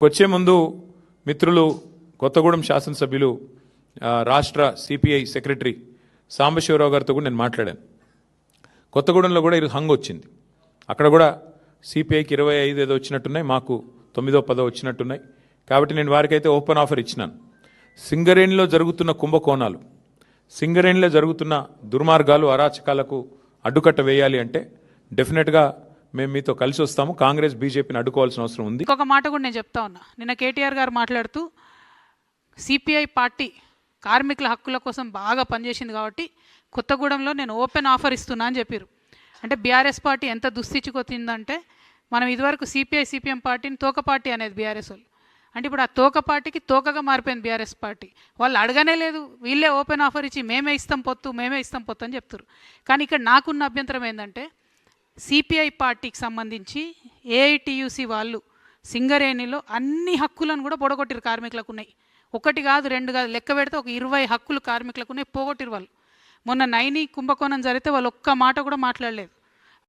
వచ్చే ముందు మిత్రులు కొత్తగూడెం శాసనసభ్యులు రాష్ట్ర సిపిఐ సెక్రటరీ సాంబశివరావు గారితో కూడా నేను మాట్లాడాను. కొత్తగూడెంలో కూడా ఇది హంగ్ వచ్చింది. అక్కడ కూడా సిపిఐకి 25 ఏదో వచ్చినట్టున్నాయి, మాకు 9దో 10దో వచ్చినట్టున్నాయి. కాబట్టి నేను వారికైతే ఓపెన్ ఆఫర్ ఇచ్చినాను. సింగరేణిలో జరుగుతున్న కుంభకోణాలు, సింగరేణిలో జరుగుతున్న దుర్మార్గాలు, అరాచకాలకు అడ్డుకట్ట వేయాలి అంటే డెఫినెట్గా మేము మీతో కలిసి వస్తాము. కాంగ్రెస్ బీజేపీని అడ్డుకోవాల్సిన అవసరం ఉంది. ఇంకొక మాట కూడా నేను చెప్తా ఉన్నా. నిన్న కేటీఆర్ గారు మాట్లాడుతూ సిపిఐ పార్టీ కార్మికుల హక్కుల కోసం బాగా పనిచేసింది కాబట్టి కొత్తగూడెంలో నేను ఓపెన్ ఆఫర్ ఇస్తున్నా అని చెప్పారు. అంటే బీఆర్ఎస్ పార్టీ ఎంత దుస్థితికి వచ్చిందంటే, మనం ఇదివరకు సిపిఐ సిపిఎం పార్టీని తోక పార్టీ అనేది బీఆర్ఎస్ వాళ్ళు. అంటే ఇప్పుడు ఆ తోక పార్టీకి తోకగా మారిపోయింది బీఆర్ఎస్ పార్టీ. వాళ్ళు అడగనే లేదు, వీళ్ళే ఓపెన్ ఆఫర్ ఇచ్చి మేమే ఇస్తాం పొత్తు అని చెప్తారు. కానీ ఇక్కడ నాకున్న అభ్యంతరం ఏంటంటే, సిపిఐ పార్టీకి సంబంధించి ఏఐటియుసి వాళ్ళు సింగరేణిలో అన్ని హక్కులను కూడా పొడగొట్టిరు. కార్మికులకు ఉన్నాయి, 1 కాదు 2 కాదు, లెక్క పెడితే ఒక 20 హక్కులు కార్మికులకు ఉన్నాయి, పోగొట్టిరు వాళ్ళు. మొన్న నైని కుంభకోణం జరిగితే వాళ్ళు ఒక్క మాట కూడా మాట్లాడలేదు.